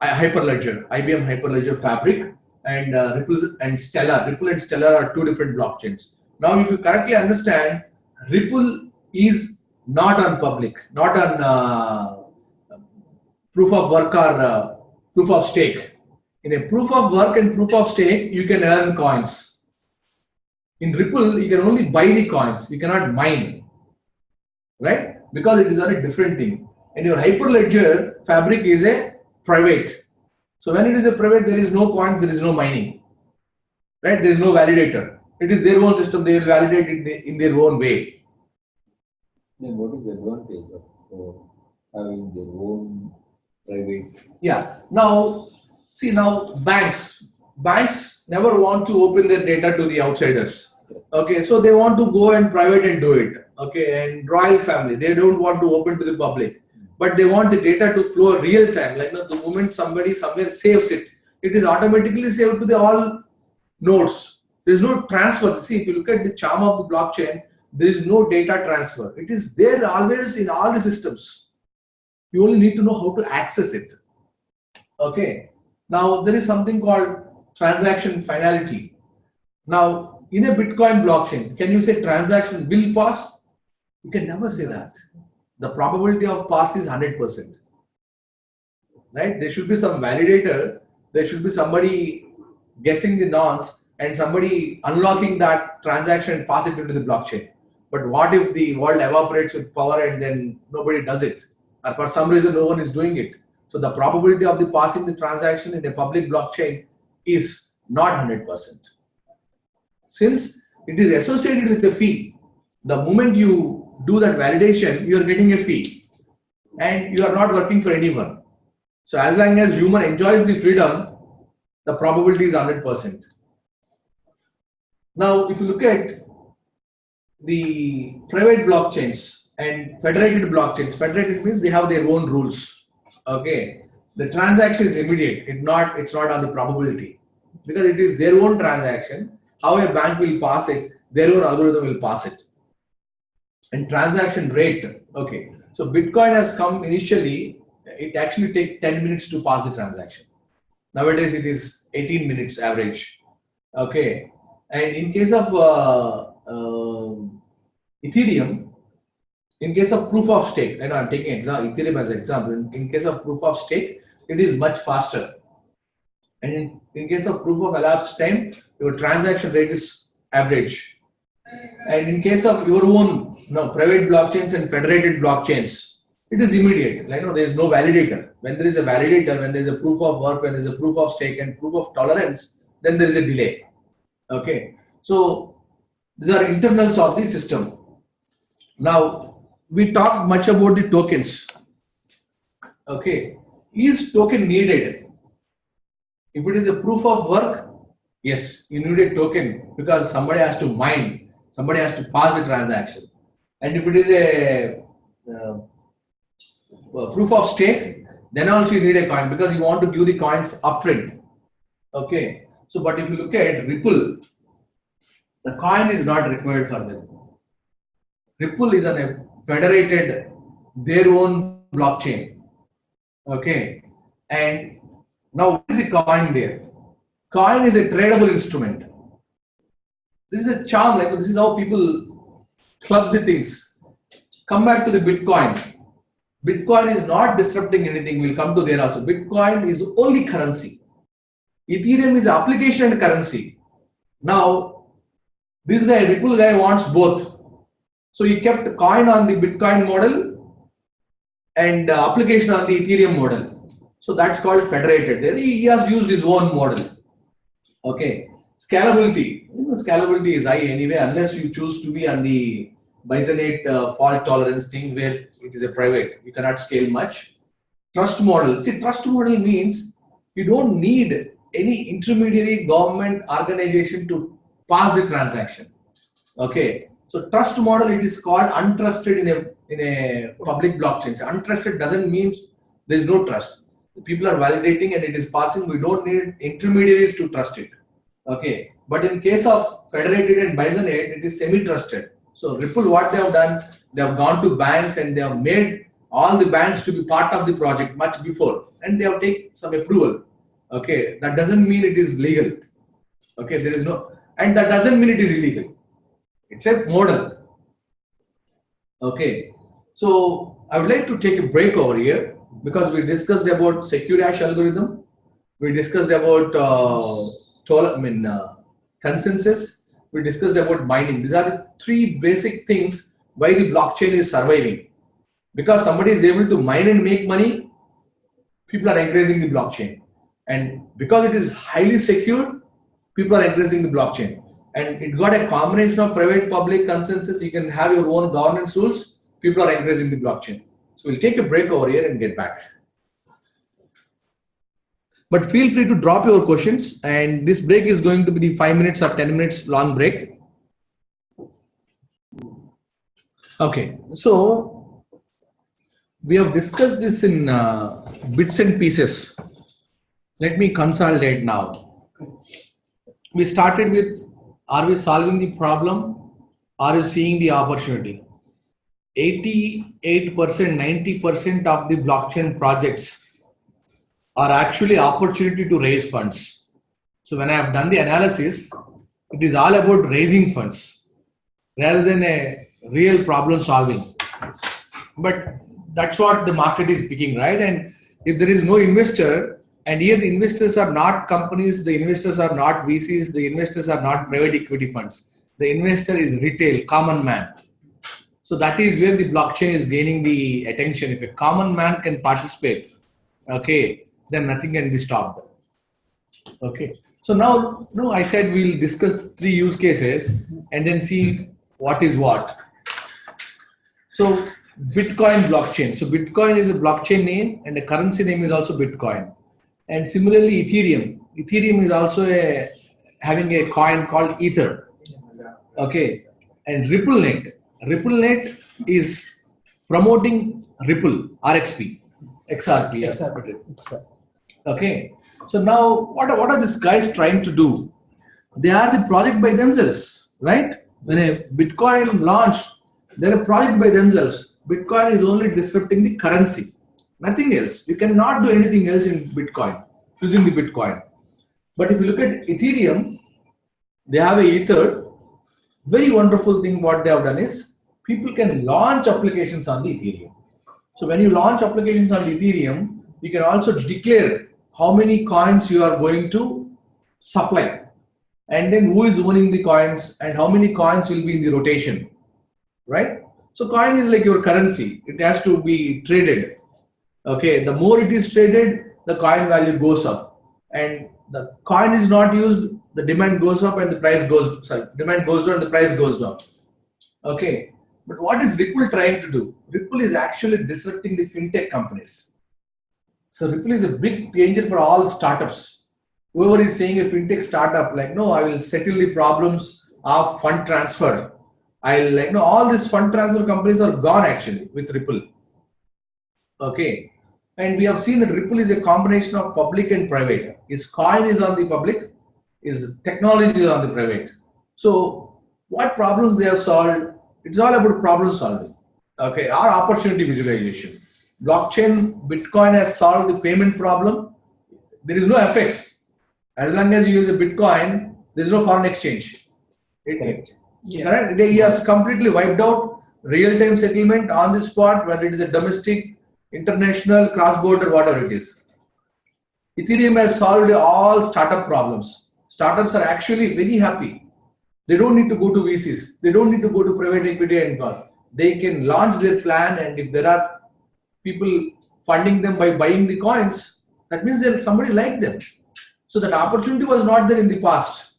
Hyperledger, IBM Hyperledger Fabric and Ripple and Stellar. Ripple and Stellar are two different blockchains. Now, if you correctly understand, Ripple is not on public, not on proof of work or proof of stake. In a proof of work and proof of stake, you can earn coins. In Ripple, you can only buy the coins. You cannot mine, right? Because it is on a different thing. And your Hyperledger Fabric is a private. So when it is a private, there is no coins, there is no mining, right? There is no validator. It is their own system. They will validate it in their own way. Then what is the advantage of having their own private? Yeah. Now, see, now banks never want to open their data to the outsiders. Okay, so they want to go and private and do it. Okay, and royal family, they don't want to open to the public, but they want the data to flow real time. Like the moment somebody somewhere saves it, it is automatically saved to the all nodes. There is no transfer. See, if you look at the charm of the blockchain, there is no data transfer. It is there always in all the systems. You only need to know how to access it. Okay. Now there is something called transaction finality. Now in a Bitcoin blockchain, can you say transaction will pass? You can never say that. The probability of pass is 100%. Right? There should be some validator. There should be somebody guessing the nonce and somebody unlocking that transaction and pass it into the blockchain. But what if the world evaporates with power and then nobody does it? Or for some reason, no one is doing it. So the probability of the passing the transaction in a public blockchain is not 100%. Since it is associated with a fee, the moment you do that validation, you are getting a fee and you are not working for anyone. So as long as human enjoys the freedom, the probability is 100%. Now, if you look at the private blockchains and federated blockchains, federated means they have their own rules. Okay, the transaction is immediate. It's not on the probability because it is their own transaction. How a bank will pass it, their own algorithm will pass it. And transaction rate. Okay, so Bitcoin has come initially. It actually takes 10 minutes to pass the transaction. Nowadays, it is 18 minutes average. Okay, and in case of Ethereum, in case of proof of stake, and I'm taking Ethereum as an example. In case of proof of stake, it is much faster. And in case of proof of elapsed time, your transaction rate is average. And in case of your own private blockchains and federated blockchains, it is immediate. There is no validator. When there is a validator, when there is a proof of work, when there is a proof of stake and proof of tolerance, then there is a delay. Okay. So these are internals of the system. Now we talked much about the tokens. Okay. Is token needed? If it is a proof of work, yes, you need a token because somebody has to mine, somebody has to pass the transaction. And if it is a proof of stake, then also you need a coin because you want to give the coins upfront. Okay. So, but if you look at Ripple, the coin is not required for them. Ripple is a federated, their own blockchain. Okay. And now, what is the coin there? Coin is a tradable instrument. This is a charm, this is how people club the things. Come back to the Bitcoin. Bitcoin is not disrupting anything. We'll come to there also. Bitcoin is only currency. Ethereum is application and currency. Now, this guy, Ripple guy, wants both. So he kept coin on the Bitcoin model and application on the Ethereum model. So that's called federated. There he has used his own model. Okay. Scalability. Scalability is high anyway, unless you choose to be on the Bisonate fault tolerance thing where it is a private. You cannot scale much. Trust model. See, trust model means you don't need any intermediary government organization to pass the transaction. Okay. So trust model, it is called untrusted in a public blockchain. So untrusted doesn't mean there is no trust. People are validating and it is passing. We don't need intermediaries to trust it. Okay. But in case of federated and Bisonate, it is semi-trusted. So Ripple, what they have done, they have gone to banks and they have made all the banks to be part of the project much before, and they have taken some approval. Okay, that doesn't mean it is legal. Okay, there is no, and that doesn't mean it is illegal. It's a model. Okay, so I would like to take a break over here because we discussed about secure hash algorithm. We discussed about consensus. We discussed about mining. These are the three basic things why the blockchain is surviving. Because somebody is able to mine and make money, people are encouraging the blockchain. And because it is highly secure, people are encouraging the blockchain. And it got a combination of private, public, consensus. You can have your own governance rules. People are encouraging the blockchain. So we'll take a break over here and get back. But feel free to drop your questions, and this break is going to be the 5 minutes or 10 minutes long break. Okay, so we have discussed this in bits and pieces. Let me consolidate now. We started with, are we solving the problem? Are you seeing the opportunity? 88%, 90% of the blockchain projects are actually opportunity to raise funds. So when I have done the analysis, it is all about raising funds rather than a real problem solving. But that's what the market is picking, right? And if there is no investor, and here the investors are not companies, the investors are not VCs, the investors are not private equity funds. The investor is retail, common man. So that is where the blockchain is gaining the attention. If a common man can participate, okay, then nothing can be stopped. Okay. So now, I said we'll discuss 3 use cases and then see what is what. So Bitcoin blockchain. So Bitcoin is a blockchain name and the currency name is also Bitcoin. And similarly, Ethereum. Ethereum is also having a coin called Ether. Okay. And RippleNet. RippleNet is promoting Ripple, RXP, XRP. yeah. Exactly. Okay. So now what are these guys trying to do? They are the project by themselves, right? When a Bitcoin launched, they're a project by themselves. Bitcoin is only disrupting the currency, nothing else. You cannot do anything else in Bitcoin using the Bitcoin. But if you look at Ethereum, they have a Ether. Very wonderful thing what they have done is people can launch applications on the Ethereum. So when you launch applications on the Ethereum, you can also declare how many coins you are going to supply, and then who is owning the coins and how many coins will be in the rotation, right? So coin is like your currency. It has to be traded. Okay, the more it is traded, the coin value goes up, and the coin is not used, the demand goes up and the price goes, sorry, demand goes down and the price goes down. Okay, but what is Ripple trying to do? Ripple is actually disrupting the fintech companies. So Ripple is a big danger for all startups. Whoever is saying a fintech startup, like, no, I will settle the problems of fund transfer. I'll like, no, all these fund transfer companies are gone actually with Ripple. Okay. And we have seen that Ripple is a combination of public and private. His coin is on the public, his technology is on the private. So what problems they have solved? It's all about problem solving. Okay, or opportunity visualization. Blockchain, Bitcoin has solved the payment problem. There is no FX. As long as you use a Bitcoin, there is no foreign exchange. Correct. He has completely wiped out real-time settlement on the spot, whether it is a domestic, international, cross-border, whatever it is. Ethereum has solved all startup problems. Startups are actually very happy. They don't need to go to VCs. They don't need to go to private equity and all. They can launch their plan, and if there are people funding them by buying the coins, that means there's somebody like them. So that opportunity was not there in the past.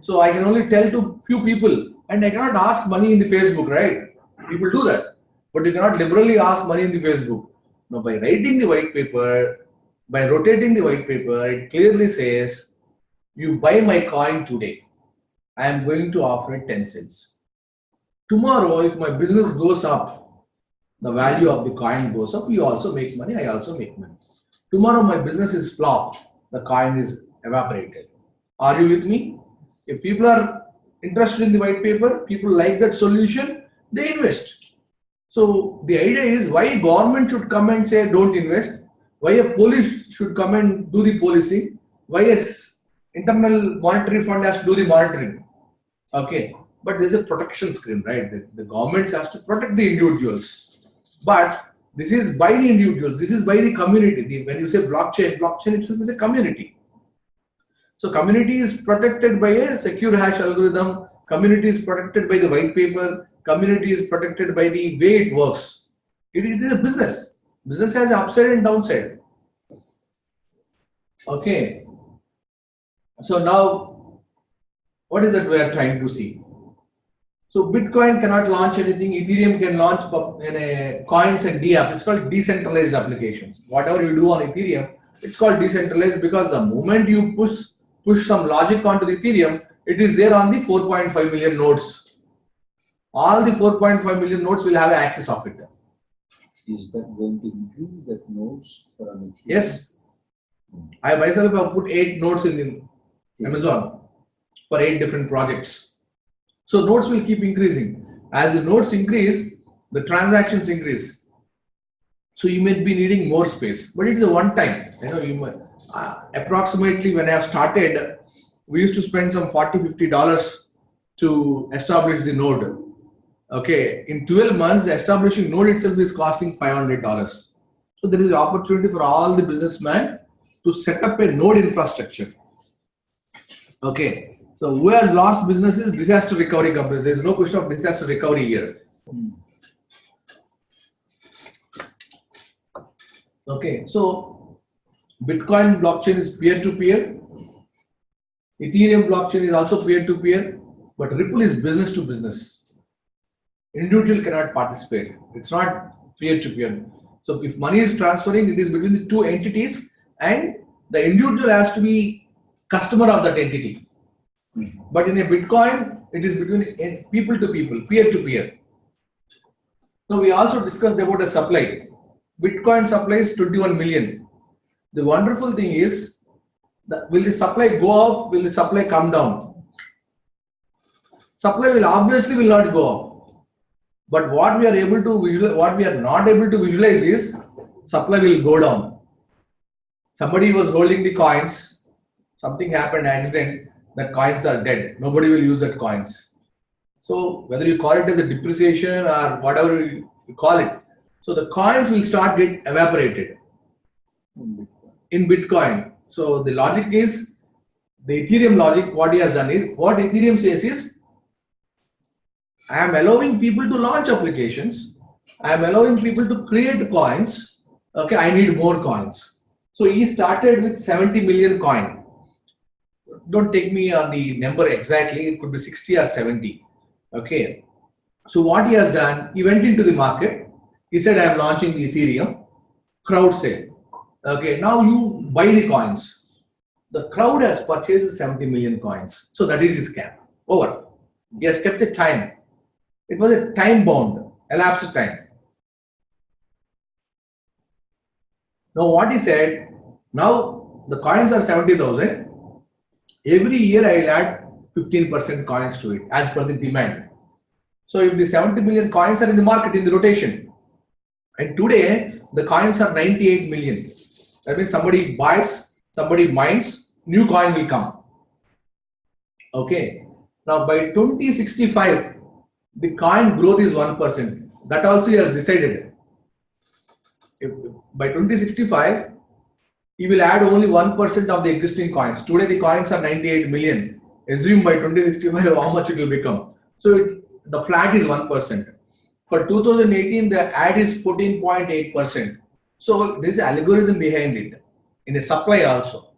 So I can only tell to few people, and I cannot ask money in the Facebook, right? People do that, but you cannot liberally ask money in the Facebook. Now, by writing the white paper, by rotating the white paper, it clearly says, you buy my coin today, I am going to offer it 10 cents. Tomorrow, if my business goes up, the value of the coin goes up, you also make money, I also make money. Tomorrow, my business is flopped, the coin is evaporated. Are you with me? If people are interested in the white paper, people like that solution, they invest. So the idea is why government should come and say don't invest, why a police should come and do the policing, why a internal monetary fund has to do the monitoring. Okay, but there's a protection scheme, right? The government has to protect the individuals, but this is by the individuals, this is by the community. When you say blockchain itself is a community. So community is protected by a secure hash algorithm, community is protected by the white paper, community is protected by the way it works. It is a business. Business has upside and downside. Okay. So now, what is that we are trying to see? So Bitcoin cannot launch anything. Ethereum can launch coins and dApps. It's called decentralized applications. Whatever you do on Ethereum, it's called decentralized because the moment you push some logic onto the Ethereum, it is there on the 4.5 million nodes. All the 4.5 million nodes will have access of it. Is that going to increase that nodes for an Ethereum? Yes. I myself have put 8 nodes in Amazon for 8 different projects. So nodes will keep increasing. As the nodes increase, the transactions increase. So you may be needing more space, but it's a one time. You might, approximately when I have started, we used to spend some $40–50 to establish the node. Okay, in 12 months, the establishing node itself is costing $500. So there is an opportunity for all the businessmen to set up a node infrastructure. Okay, so who has lost businesses? Disaster recovery companies. There is no question of disaster recovery here. Okay, so Bitcoin blockchain is peer-to-peer. Ethereum blockchain is also peer-to-peer, but Ripple is business to business. Individual cannot participate. It's not peer-to-peer. So if money is transferring, it is between the two entities, and the individual has to be customer of that entity. But in a Bitcoin, it is between people to people, peer-to-peer. Now we also discussed about a supply. Bitcoin supply is 21 million. The wonderful thing is, will the supply go up? Will the supply come down? Supply will obviously not go up. But what we are able to visualize, what we are not able to visualize is supply will go down. Somebody was holding the coins, something happened, accident, that coins are dead. Nobody will use that coins. So whether you call it as a depreciation or whatever you call it, so the coins will start get evaporated in Bitcoin. So the logic is, the Ethereum logic, what he has done is, what Ethereum says is, I am allowing people to launch applications. I am allowing people to create coins. Okay, I need more coins. So he started with 70 million coin. Don't take me on the number exactly. It could be 60 or 70. Okay. So what he has done, he went into the market. He said, I am launching the Ethereum. Crowd sale. Okay. Now you buy the coins. The crowd has purchased 70 million coins. So that is his cap. Over. He has kept a time. It was a time bound, elapsed time. Now what he said, now the coins are 70,000. Every year I will add 15% coins to it as per the demand. So if the 70 million coins are in the market, in the rotation, and today the coins are 98 million. That means somebody buys, somebody mines, new coin will come. Okay. Now by 2065, the coin growth is 1%. That also he has decided. If by 2065, he will add only 1% of the existing coins. Today the coins are 98 million. Assume by 2065 how much it will become. So the flat is 1%. For 2018, the add is 14.8%. So there is an algorithm behind it in a supply also.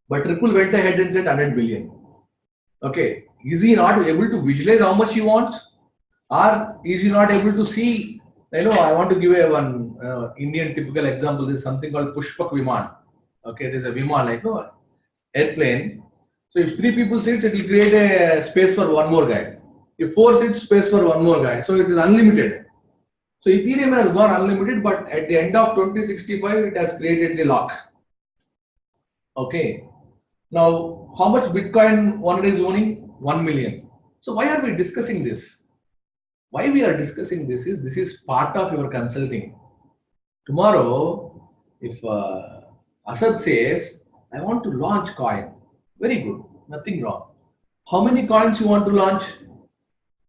But Ripple went ahead and said 100 billion. Okay, is he not able to visualize how much he wants? Or is he not able to see? I want to give a one Indian typical example. There is something called Pushpak Viman. Okay, there is a Viman, airplane. So if 3 people sits, it will create a space for one more guy. If 4 sits, space for one more guy. So it is unlimited. So Ethereum has gone unlimited, but at the end of 2065, it has created the lock. Okay. Now, how much Bitcoin one is owning? 1 million. So why are we discussing this? Why we are discussing this is part of your consulting. Tomorrow, if Asad says, I want to launch coin, very good, nothing wrong. How many coins you want to launch?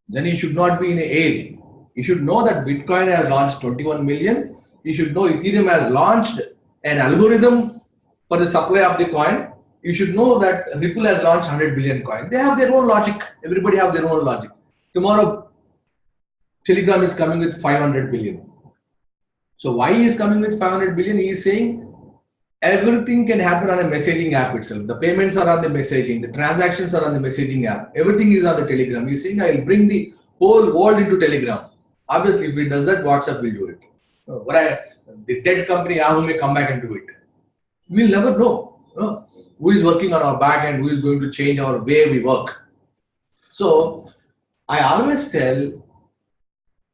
Then you should not be in a age. You should know that Bitcoin has launched 21 million. You should know Ethereum has launched an algorithm for the supply of the coin. You should know that Ripple has launched 100 billion coin. They have their own logic. Everybody have their own logic. Tomorrow, Telegram is coming with 500 billion. So why he is coming with 500 billion? He is saying everything can happen on a messaging app itself. The payments are on the messaging. The transactions are on the messaging app. Everything is on the Telegram. He is saying I will bring the whole world into Telegram. Obviously, if he does that, WhatsApp will do it. The dead company Yahoo may come back and do it. We'll never know who is working on our back and who is going to change our way we work. So I always tell,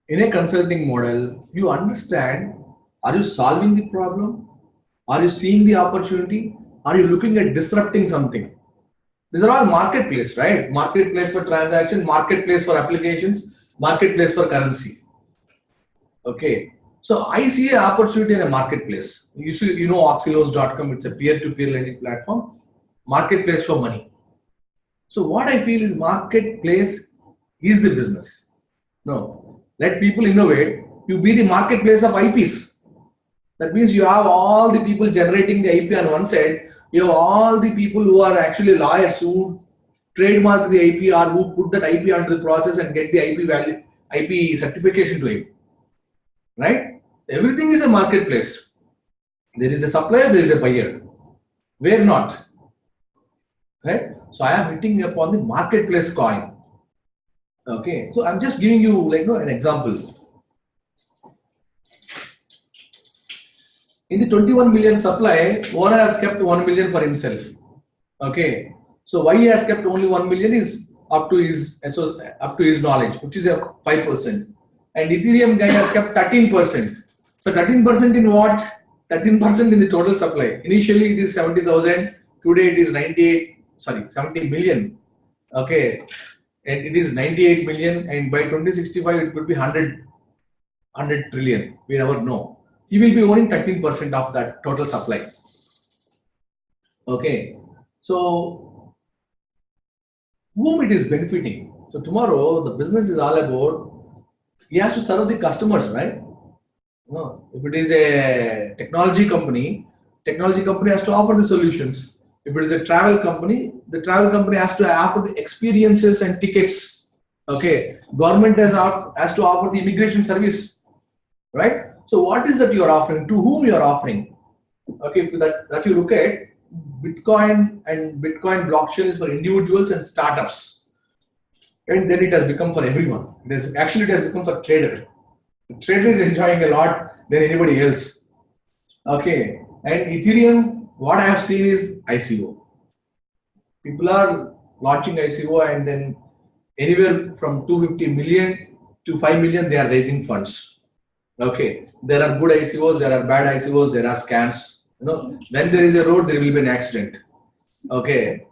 in a consulting model, you understand, are you solving the problem? Are you seeing the opportunity? Are you looking at disrupting something? These are all marketplace, right? Marketplace for transaction, marketplace for applications, marketplace for currency. Okay. So I see an opportunity in a marketplace. You know Oxylos.com, it's a peer-to-peer lending platform. Marketplace for money. So what I feel is marketplace is the business. No. Let people innovate. You be the marketplace of IPs. That means you have all the people generating the IP on one side. You have all the people who are actually lawyers who trademark the IP or who put that IP onto the process and get the IP value, IP certification to him. Right? Everything is a marketplace. There is a supplier, there is a buyer. Where not? Right? So I am hitting upon the marketplace coin. Okay. So I'm just giving you an example. In the 21 million supply, owner has kept 1 million for himself. Okay. So why he has kept only 1 million is up to his knowledge, which is a 5%. And Ethereum guy has kept 13%. So 13% in what? 13% in the total supply. Initially it is 70,000. Today it is 70 million. Okay. And it is 98 million. And by 2065 it could be 100 trillion. We never know. He will be owning 13% of that total supply. Okay. So whom it is benefiting? So tomorrow the business is all about, he has to serve the customers, right? No. If it is a technology company has to offer the solutions. If it is a travel company, the travel company has to offer the experiences and tickets. Okay. Government has to offer the immigration service, right? So what is that you are offering? To whom you are offering? Okay, if that you look at Bitcoin and Bitcoin blockchain is for individuals and startups, and then it has become for everyone. It has become for trader. The trader is enjoying a lot than anybody else. Okay, and Ethereum, what I have seen is ICO. People are launching ICO, and then anywhere from 250 million to 5 million they are raising funds. Okay, there are good ICOs, there are bad ICOs, there are scams. You know, when there is a road, there will be an accident. Okay.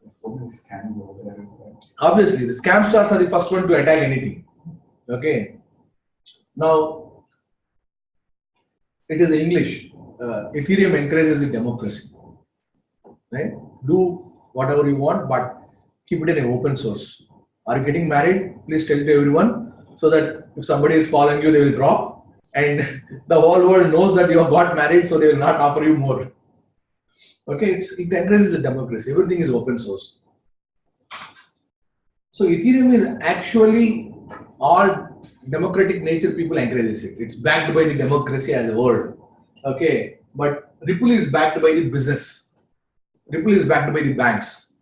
So many scams over there. Obviously, the scam stars are the first one to attack anything. Okay. Now, it is English. Ethereum encourages the democracy. Right? Do whatever you want, but keep it in an open source. Are you getting married? Please tell to everyone, so that if somebody is following you, they will drop, and the whole world knows that you have got married, so they will not offer you more. Okay, it encourages the democracy. Everything is open source. So Ethereum is actually all democratic nature. People encourages it. It's backed by the democracy as a word. Okay, but Ripple is backed by the business. Ripple is backed by the banks.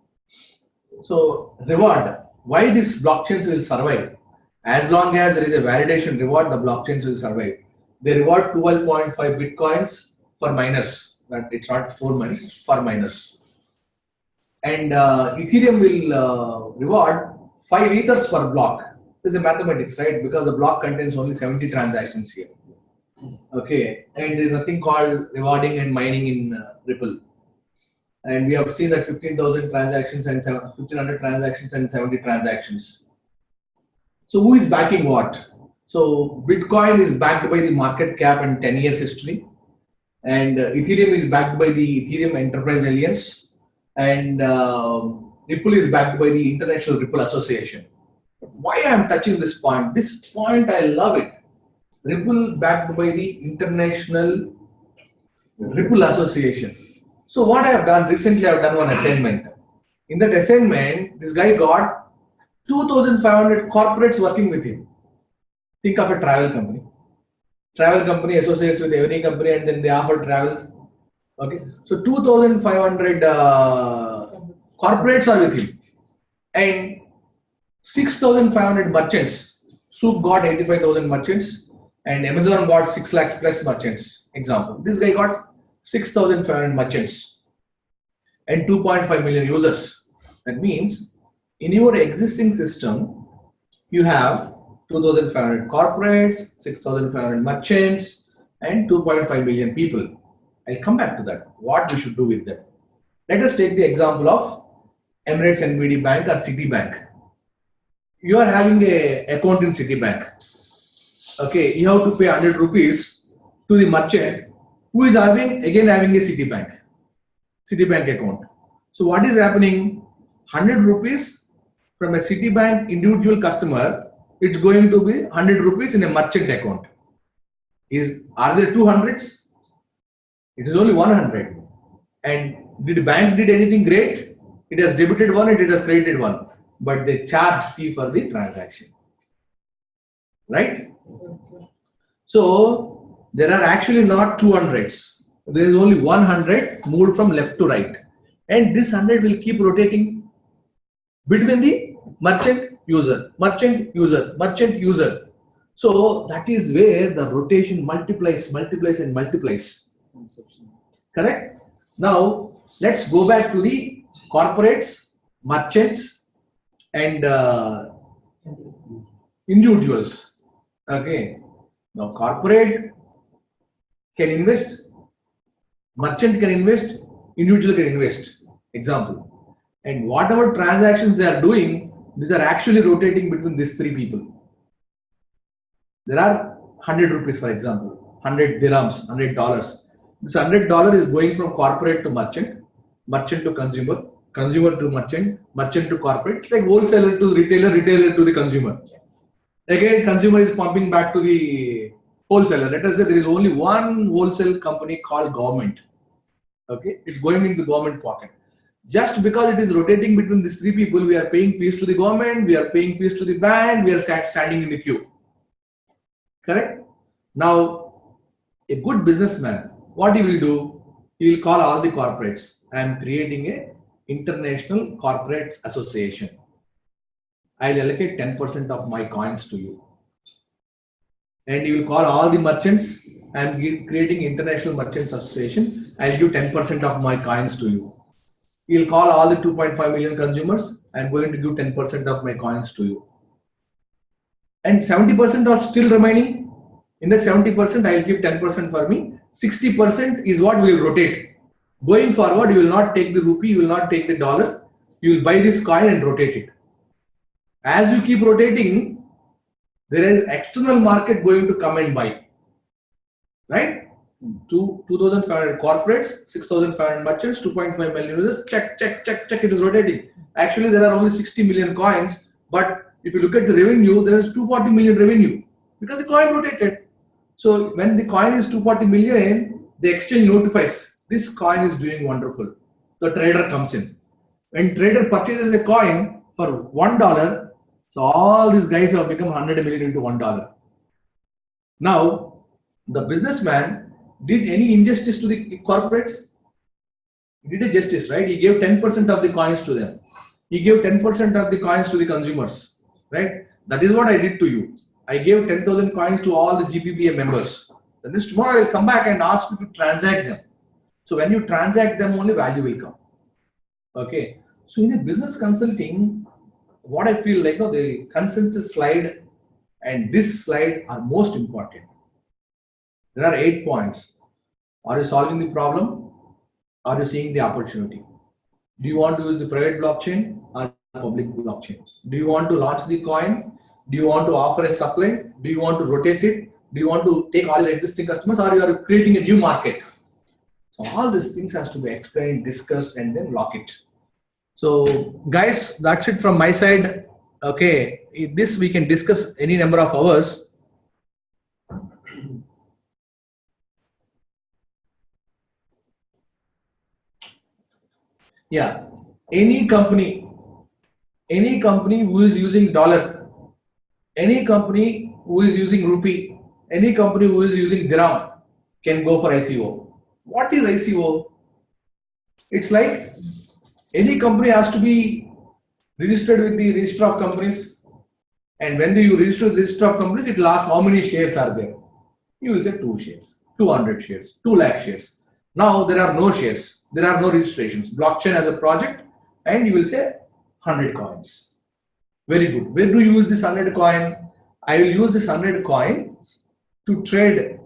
So reward. Why these blockchains will survive? As long as there is a validation reward, the blockchains will survive. They reward 12.5 bitcoins for miners. That it's not for money, it's for miners. And Ethereum will reward 5 ethers per block. This is a mathematics, right? Because the block contains only 70 transactions here. Okay, and there is nothing called rewarding and mining in Ripple. And we have seen that 15,000 transactions and 1,500 transactions and 70 transactions. So who is backing what? So Bitcoin is backed by the market cap and 10 years history, and Ethereum is backed by the Ethereum Enterprise Alliance, and Ripple is backed by the International Ripple Association. Why I am touching this point? This point I love it. Ripple backed by the International Ripple Association. So what I have done recently, I have done one assignment. In that assignment, this guy got 2,500 corporates working with him. Think of a travel company. Travel company associates with every company, and then they offer travel. Okay, so 2,500 corporates are with him, and 6,500 merchants. Souq got 85,000 merchants, and Amazon got 6 lakhs plus merchants. Example: this guy got 6,500 merchants and 2.5 million users. That means, in your existing system, you have 2,500 corporates, 6,500 merchants, and 2.5 million people. I'll come back to that. What we should do with them. Let us take the example of Emirates NBD Bank or Citibank. You are having an account in Citibank. Okay, you have to pay 100 rupees to the merchant who is having a Citibank account. So what is happening? 100 rupees from a Citibank individual customer, it's going to be 100 rupees in a merchant account. Are there 200s? It is only 100. And did the bank did anything great? It has debited one, it has credited one, but they charge fee for the transaction, right? So there are actually not 200s. There is only 100 moved from left to right, and this 100 will keep rotating between the merchant user, merchant user, merchant user. So that is where the rotation multiplies and multiplies. Correct? Now let's go back to the corporates, merchants, and individuals. Okay. Now corporate can invest, merchant can invest, individual can invest. Example. And whatever transactions they are doing, these are actually rotating between these three people. There are 100 rupees, for example, 100 dirhams, $100. This $100 is going from corporate to merchant, merchant to consumer, consumer to merchant, merchant to corporate. It's like wholesaler to retailer, retailer to the consumer. Again, consumer is pumping back to the wholesaler. Let us say there is only one wholesale company called government. Okay, it's going into the government pocket. Just because it is rotating between these three people, we are paying fees to the government, we are paying fees to the bank, we are standing in the queue. Correct? Now, a good businessman, what he will do? He will call all the corporates. I am creating a international corporates association. I will allocate 10% of my coins to you. And he will call all the merchants. I am creating international merchants association. I will give 10% of my coins to you. He will call all the 2.5 million consumers. I am going to give 10% of my coins to you. And 70% are still remaining. In that 70%, I will give 10% for me. 60% is what we will rotate. Going forward, you will not take the rupee, you will not take the dollar. You will buy this coin and rotate it. As you keep rotating, there is external market going to come and buy. Right? 2,500 corporates, 6,500 merchants, 2.5 million users. Check, it is rotating. Actually, there are only 60 million coins, but if you look at the revenue, there is 240 million revenue because the coin rotated. So when the coin is 240 million, the exchange notifies this coin is doing wonderful. The trader comes in. When trader purchases a coin for $1, so all these guys have become 100 million into $1. Now, the businessman did any injustice to the corporates? He did a justice, right? He gave 10% of the coins to them. He gave 10% of the coins to the consumers, right? That is what I did to you. I gave 10,000 coins to all the GPPA members. Then this tomorrow I will come back and ask you to transact them. So when you transact them, only value will come. Okay. So in a business consulting, what I feel like, the consensus slide and this slide are most important. There are 8 points. Are you solving the problem? Are you seeing the opportunity? Do you want to use the private blockchain or public blockchain? Do you want to launch the coin? Do you want to offer a supply? Do you want to rotate it? Do you want to take all your existing customers, or you are creating a new market? So all these things has to be explained, discussed, and then lock it. So guys, that's it from my side. Okay, this we can discuss any number of hours. Yeah, any company who is using dollar, any company who is using rupee, any company who is using dirham can go for ICO. What is ICO? It's like any company has to be registered with the register of companies, and when you register the register of companies, it will ask how many shares are there. You will say 2 shares, 200 shares, 2 lakh shares. Now there are no shares, there are no registrations. Blockchain as a project, and you will say 100 coins. Very good. Where do you use this 100 coin? I will use this 100 coins to trade.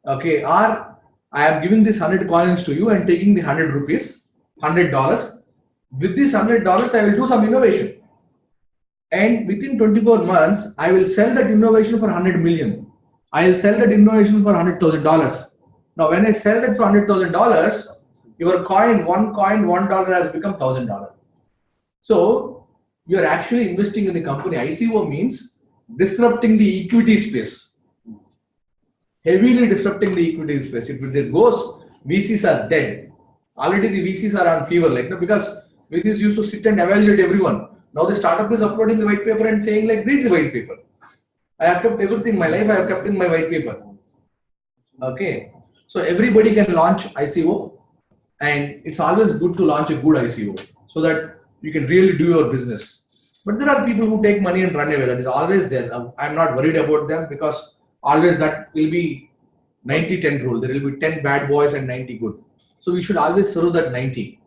Okay, or I am giving this 100 coins to you and taking the 100 rupees, $100. With this $100, I will do some innovation. And within 24 months, I will sell that innovation for 100 million. I will sell that innovation for $100,000. Now, when I sell that for $100,000, your coin, $1 has become $1,000. So, you are actually investing in the company. ICO means disrupting the equity space. Heavily disrupting the equity space. If it goes, VCs are dead. Already the VCs are on fever, because VCs used to sit and evaluate everyone. Now the startup is uploading the white paper and saying read the white paper. I have kept everything in my life, I have kept in my white paper. Okay. So everybody can launch ICO, and it's always good to launch a good ICO so that you can really do your business. But there are people who take money and run away. That is always there. I'm not worried about them because always that will be 90-10 rule. There will be 10 bad boys and 90 good. So we should always serve that 90.